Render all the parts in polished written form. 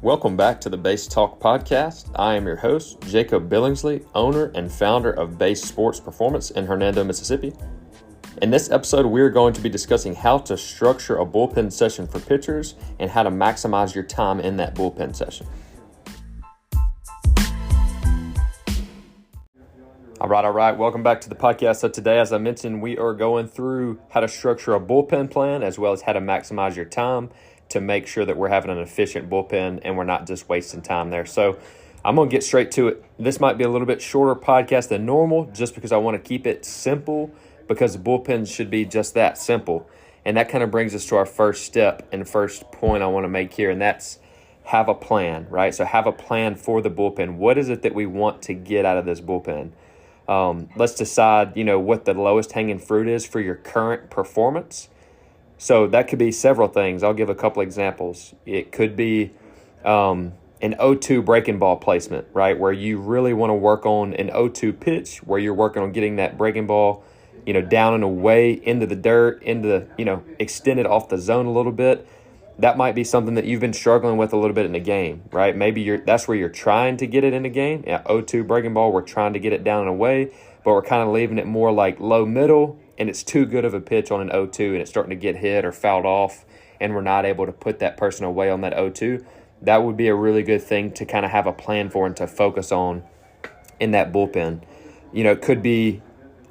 Welcome back to the Base Talk podcast. I am your host, Jacob Billingsley, owner and founder of Base Sports Performance in Hernando, Mississippi. In this episode, we are going to be discussing how to structure a bullpen session for pitchers and how to maximize your time in that bullpen session. All right. Welcome back to the podcast. So today, as I mentioned, we are going through how to structure a bullpen plan as well as how to maximize your time to make sure that we're having an efficient bullpen and we're not just wasting time there. So I'm going to get straight to it. This might be a little bit shorter podcast than normal just because I want to keep it simple because the bullpen should be just that, simple. And that kind of brings us to our first step and first point I want to make here, and that's have a plan, right? So have a plan for the bullpen. What is it that we want to get out of this bullpen? Let's decide, what the lowest hanging fruit is for your current performance. So that could be several things. I'll give a couple examples. It could be an 0-2 breaking ball placement, right, where you really want to work on an 0-2 pitch, where you're working on getting that breaking ball, down and away into the dirt, extended off the zone a little bit. That might be something that you've been struggling with a little bit in the game, right? Maybe that's where you're trying to get it in the game. 0-2 breaking ball, we're trying to get it down and away, but we're kind of leaving it more like low middle, and it's too good of a pitch on an 0-2, and it's starting to get hit or fouled off, and we're not able to put that person away on that 0-2. That would be a really good thing to kind of have a plan for and to focus on in that bullpen. It could be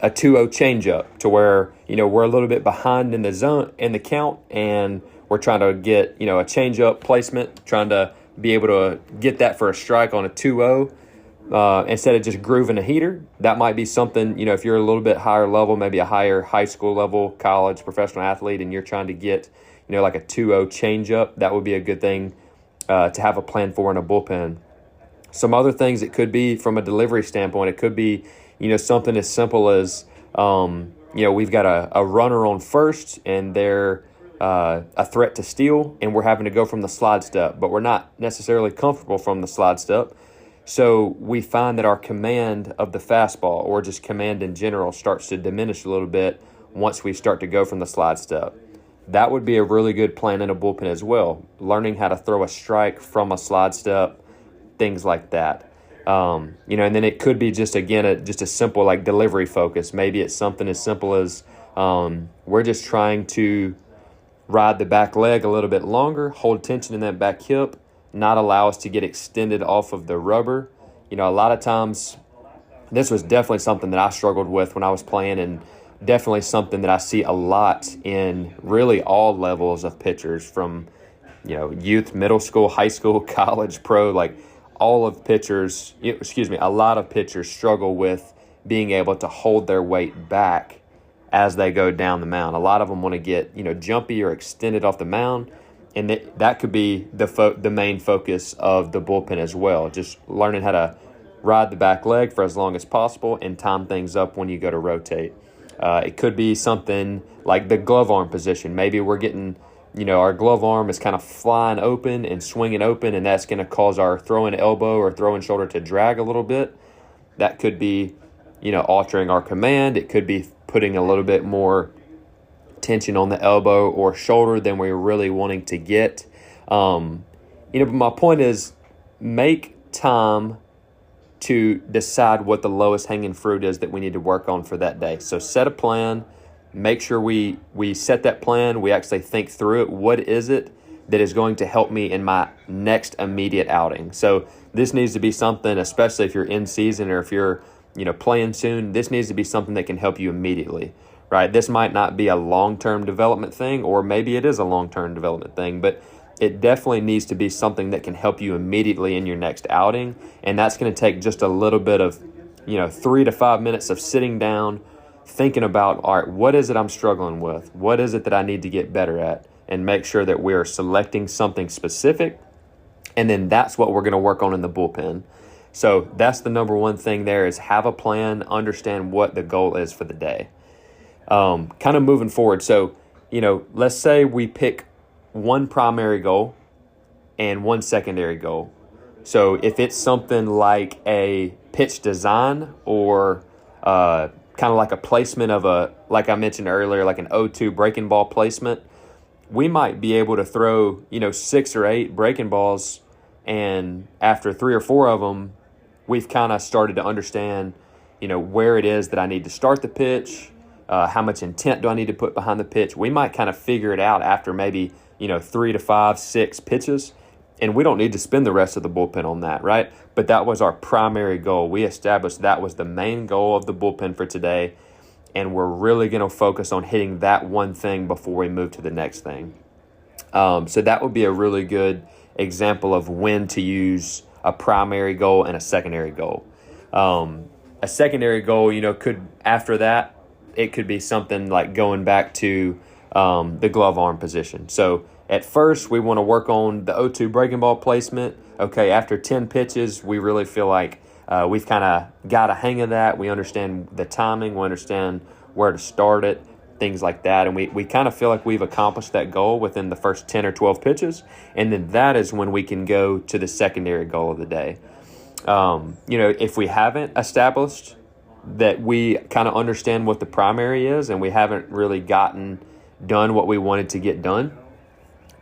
a 2-0 changeup to where, we're a little bit behind in the zone, in the count, and we're trying to get, a changeup placement, trying to be able to get that for a strike on a 2-0. Instead of just grooving a heater. That might be something, if you're a little bit higher level, maybe a higher high school level, college, professional athlete, and you're trying to get, like a 2-0 changeup, that would be a good thing to have a plan for in a bullpen. Some other things it could be from a delivery standpoint, it could be, something as simple as, we've got a runner on first and they're a threat to steal, and we're having to go from the slide step, but we're not necessarily comfortable from the slide step. So we find that our command of the fastball, or just command in general, starts to diminish a little bit once we start to go from the slide step. That would be a really good plan in a bullpen as well. Learning how to throw a strike from a slide step, things like that. And then it could be just a simple like delivery focus. Maybe it's something as simple as we're just trying to ride the back leg a little bit longer, hold tension in that back hip, not allow us to get extended off of the rubber. A lot of times, this was definitely something that I struggled with when I was playing, and definitely something that I see a lot in really all levels of pitchers, from, youth, middle school, high school, college, pro, like all of pitchers, a lot of pitchers struggle with being able to hold their weight back as they go down the mound. A lot of them want to get, jumpy or extended off the mound. And that could be the main focus of the bullpen as well, just learning how to ride the back leg for as long as possible and time things up when you go to rotate. It could be something like the glove arm position. Maybe we're getting, our glove arm is kind of flying open and swinging open, and that's going to cause our throwing elbow or throwing shoulder to drag a little bit. That could be, altering our command. It could be putting a little bit more tension on the elbow or shoulder than we're really wanting to get. But my point is, make time to decide what the lowest hanging fruit is that we need to work on for that day. So set a plan, make sure we set that plan, we actually think through it. What is it that is going to help me in my next immediate outing? So this needs to be something, especially if you're in season or if you're, playing soon, this needs to be something that can help you immediately. Right, this might not be a long-term development thing, or maybe it is a long-term development thing, but it definitely needs to be something that can help you immediately in your next outing, and that's going to take just a little bit of, 3 to 5 minutes of sitting down, thinking about, all right, what is it I'm struggling with? What is it that I need to get better at? And make sure that we're selecting something specific, and then that's what we're going to work on in the bullpen. So that's the number one thing there, is have a plan, understand what the goal is for the day. Kind of moving forward. So, let's say we pick one primary goal and one secondary goal. So if it's something like a pitch design or kind of like a placement of like I mentioned earlier, like an 0-2 breaking ball placement, we might be able to throw, 6 or 8 breaking balls And after 3 or 4 of them, we've kind of started to understand, where it is that I need to start the pitch, how much intent do I need to put behind the pitch. We might kind of figure it out after maybe, 3 to 5, 6 pitches, and we don't need to spend the rest of the bullpen on that, right? But that was our primary goal. We established that was the main goal of the bullpen for today, and we're really going to focus on hitting that one thing before we move to the next thing. So that would be a really good example of when to use a primary goal and a secondary goal. A secondary goal, could, after that, it could be something like going back to the glove arm position. So at first, we want to work on the 0-2 breaking ball placement. Okay, after 10 pitches, we really feel like we've kind of got a hang of that. We understand the timing. We understand where to start it, things like that. And we kind of feel like we've accomplished that goal within the first 10 or 12 pitches. And then that is when we can go to the secondary goal of the day. If we haven't established that we kind of understand what the primary is and we haven't really done what we wanted to get done,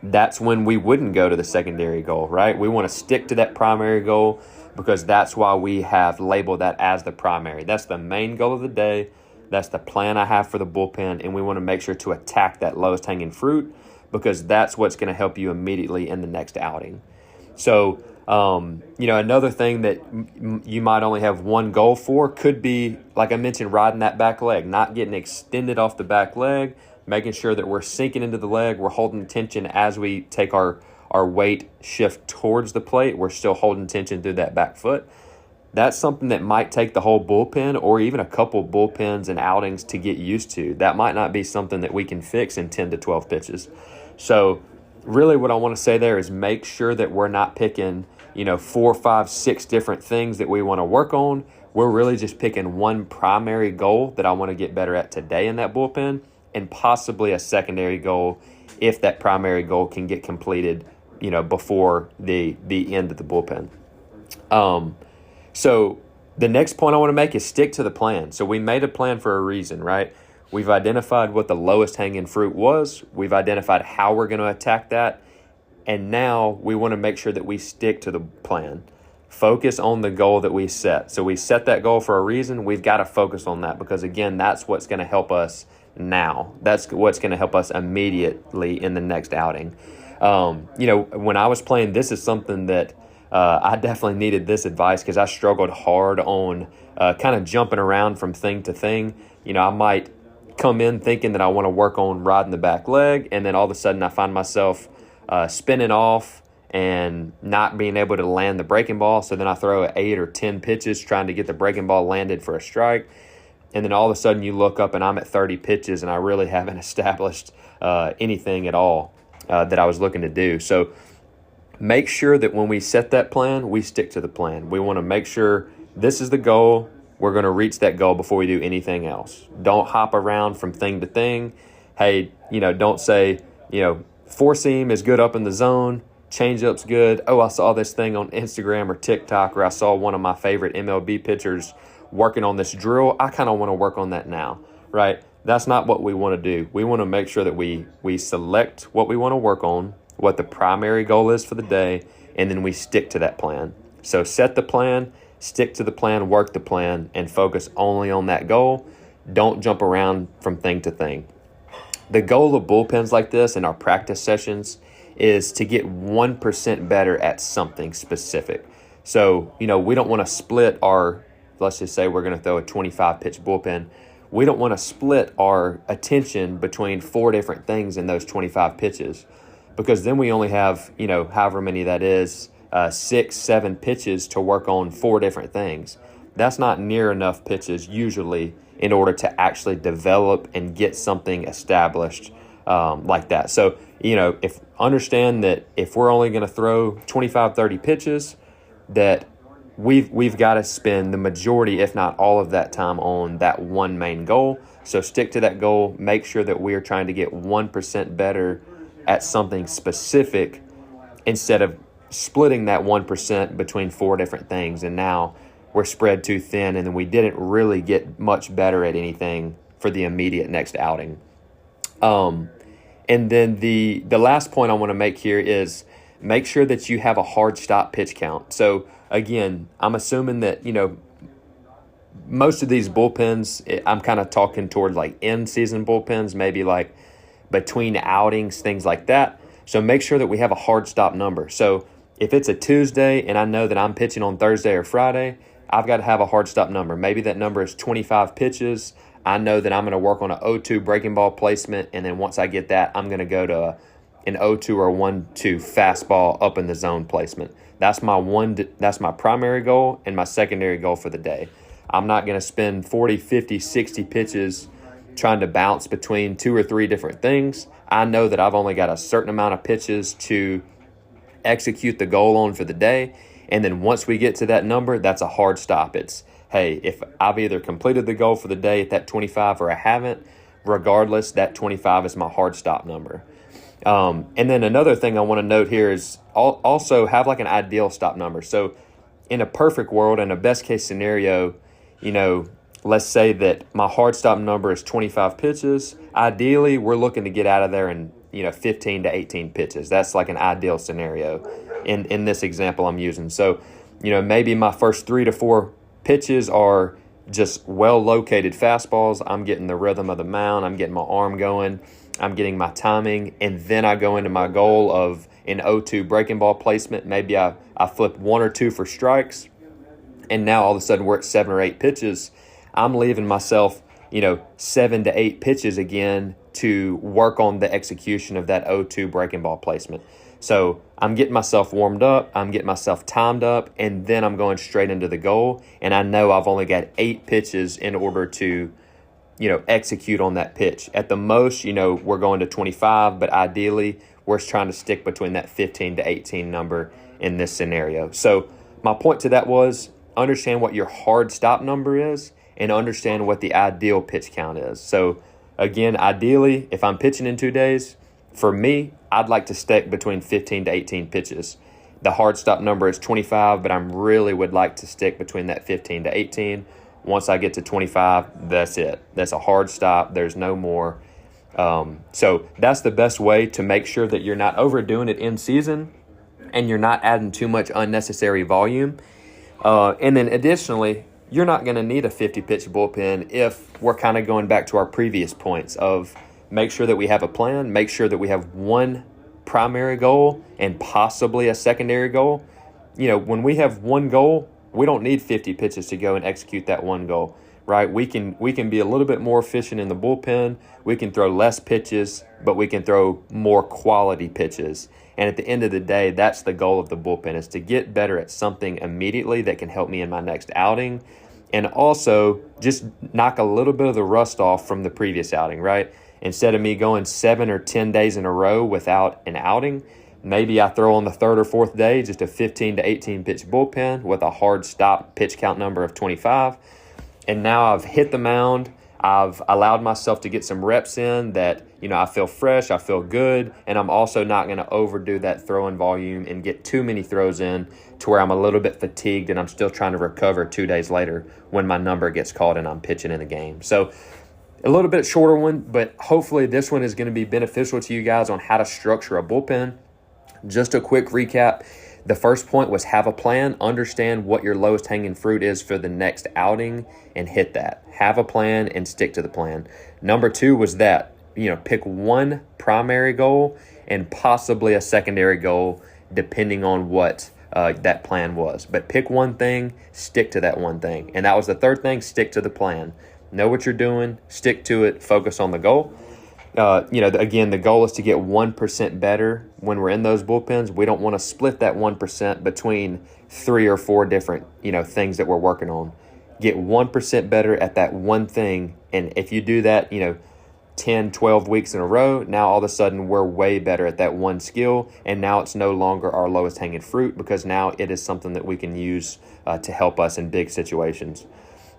that's when we wouldn't go to the secondary goal, right? We want to stick to that primary goal because that's why we have labeled that as the primary. That's the main goal of the day. That's the plan I have for the bullpen, and we want to make sure to attack that lowest hanging fruit because that's what's going to help you immediately in the next outing. So, another thing that you might only have one goal for could be, like I mentioned, riding that back leg, not getting extended off the back leg, making sure that we're sinking into the leg, we're holding tension as we take our weight shift towards the plate. We're still holding tension through that back foot. That's something that might take the whole bullpen or even a couple bullpens and outings to get used to. That might not be something that we can fix in 10 to 12 pitches. So really what I want to say there is make sure that we're not picking, 4, 5, 6 different things that we want to work on. We're really just picking one primary goal that I want to get better at today in that bullpen, and possibly a secondary goal if that primary goal can get completed, before the end of the bullpen. So the next point I want to make is stick to the plan. So we made a plan for a reason, right? We've identified what the lowest hanging fruit was. We've identified how we're going to attack that. And now we want to make sure that we stick to the plan. Focus on the goal that we set. So we set that goal for a reason. We've got to focus on that because, again, that's what's going to help us now. That's what's going to help us immediately in the next outing. When I was playing, this is something that I definitely needed this advice because I struggled hard on kind of jumping around from thing to thing. I might come in thinking that I want to work on riding the back leg, and then all of a sudden I find myself spinning off and not being able to land the breaking ball. So then I throw 8 or 10 pitches trying to get the breaking ball landed for a strike. And then all of a sudden you look up and I'm at 30 pitches and I really haven't established anything at all that I was looking to do. So make sure that when we set that plan, we stick to the plan. We want to make sure this is the goal. We're going to reach that goal before we do anything else. Don't hop around from thing to thing. Hey, don't say, four seam is good up in the zone. Changeup's good. Oh, I saw this thing on Instagram or TikTok, or I saw one of my favorite MLB pitchers working on this drill. I kind of want to work on that now, right? That's not what we want to do. We want to make sure that we select what we want to work on, what the primary goal is for the day, and then we stick to that plan. So set the plan, stick to the plan, work the plan, and focus only on that goal. Don't jump around from thing to thing. The goal of bullpens like this in our practice sessions is to get 1% better at something specific. So, we don't want to split our, let's just say we're going to throw a 25-pitch bullpen. We don't want to split our attention between 4 different things in those 25 pitches, because then we only have, however many that is, 6, 7 pitches to work on 4 different things. That's not near enough pitches usually in order to actually develop and get something established like that. So, understand that if we're only going to throw 25, 30 pitches, that we've got to spend the majority, if not all of that time on that one main goal. So stick to that goal. Make sure that we're trying to get 1% better at something specific instead of splitting that 1% between 4 different things. And now we're spread too thin, and then we didn't really get much better at anything for the immediate next outing. And then the last point I want to make here is make sure that you have a hard stop pitch count. So again, I'm assuming that, most of these bullpens, I'm kind of talking toward like in-season bullpens, maybe like between outings, things like that. So make sure that we have a hard stop number. So if it's a Tuesday and I know that I'm pitching on Thursday or Friday, I've got to have a hard stop number. Maybe that number is 25 pitches. I know that I'm going to work on an 0-2 breaking ball placement, and then once I get that, I'm going to go to an 0-2 or 1-2 fastball up in the zone placement. That's my primary goal and my secondary goal for the day. I'm not going to spend 40, 50, 60 pitches trying to bounce between 2 or 3 different things. I know that I've only got a certain amount of pitches to execute the goal on for the day, and then once we get to that number, that's a hard stop. It's, hey, if I've either completed the goal for the day at that 25 or I haven't, regardless, that 25 is my hard stop number. And then another thing I want to note here is also have like an ideal stop number. So in a perfect world, in a best case scenario, let's say that my hard stop number is 25 pitches. Ideally, we're looking to get out of there in 15 to 18 pitches. That's like an ideal scenario in this example I'm using. So, maybe my first 3 to 4 pitches are just well-located fastballs. I'm getting the rhythm of the mound. I'm getting my arm going. I'm getting my timing. And then I go into my goal of an 0-2 breaking ball placement. Maybe I flip 1 or 2 for strikes. And now all of a sudden we're at 7 or 8 pitches. I'm leaving myself, 7 to 8 pitches again to work on the execution of that 0-2 breaking ball placement. So I'm getting myself warmed up, I'm getting myself timed up, and then I'm going straight into the goal. And I know I've only got 8 pitches in order to, execute on that pitch. At the most, we're going to 25, but ideally we're trying to stick between that 15 to 18 number in this scenario. So my point to that was understand what your hard stop number is and understand what the ideal pitch count is. So again, ideally, if I'm pitching in 2 days, for me, I'd like to stick between 15 to 18 pitches. The hard stop number is 25, but I really would like to stick between that 15 to 18. Once I get to 25, that's it. That's a hard stop. There's no more. So that's the best way to make sure that you're not overdoing it in season and you're not adding too much unnecessary volume. And then additionally, you're not going to need a 50-pitch bullpen if we're kind of going back to our previous points of make sure that we have a plan, make sure that we have one primary goal and possibly a secondary goal. When we have one goal, we don't need 50 pitches to go and execute that one goal, right? We can be a little bit more efficient in the bullpen. We can throw less pitches, but we can throw more quality pitches. And at the end of the day, that's the goal of the bullpen, is to get better at something immediately that can help me in my next outing. And also just knock a little bit of the rust off from the previous outing, right? Instead of me going 7 or 10 days in a row without an outing, maybe I throw on the 3rd or 4th day just a 15 to 18 pitch bullpen with a hard stop pitch count number of 25. And now I've hit the mound. I've allowed myself to get some reps in that, I feel fresh, I feel good, and I'm also not going to overdo that throwing volume and get too many throws in to where I'm a little bit fatigued and I'm still trying to recover 2 days later when my number gets called and I'm pitching in the game. So a little bit shorter one, but hopefully this one is going to be beneficial to you guys on how to structure a bullpen. Just a quick recap. The first point was have a plan, understand what your lowest hanging fruit is for the next outing and hit that. Have a plan and stick to the plan. Number 2 was that, pick one primary goal and possibly a secondary goal depending on what that plan was. But pick one thing, stick to that one thing. And that was the third thing, stick to the plan. Know what you're doing, stick to it, focus on the goal. Again, the goal is to get 1% better when we're in those bullpens. We don't want to split that 1% between 3 or 4 different, things that we're working on. Get 1% better at that one thing. And if you do that, 10, 12 weeks in a row, now all of a sudden we're way better at that one skill. And now it's no longer our lowest hanging fruit because now it is something that we can use to help us in big situations.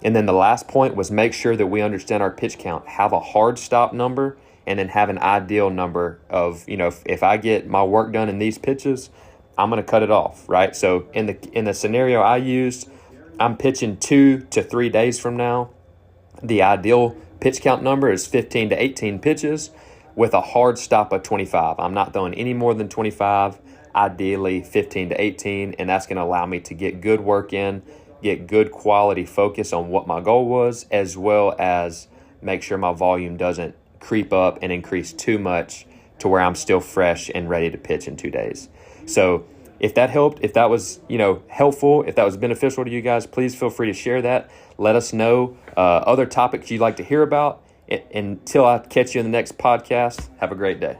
And then the last point was make sure that we understand our pitch count. Have a hard stop number and then have an ideal number of, if I get my work done in these pitches, I'm going to cut it off, right? So in the scenario I used, I'm pitching 2 to 3 days from now. The ideal pitch count number is 15 to 18 pitches with a hard stop of 25. I'm not throwing any more than 25. ideally 15 to 18, and that's going to allow me to get good work in, get good quality focus on what my goal was, as well as make sure my volume doesn't creep up and increase too much to where I'm still fresh and ready to pitch in 2 days. So if that helped, if that was helpful, if that was beneficial to you guys, please feel free to share that. Let us know other topics you'd like to hear about. Until I catch you in the next podcast, have a great day.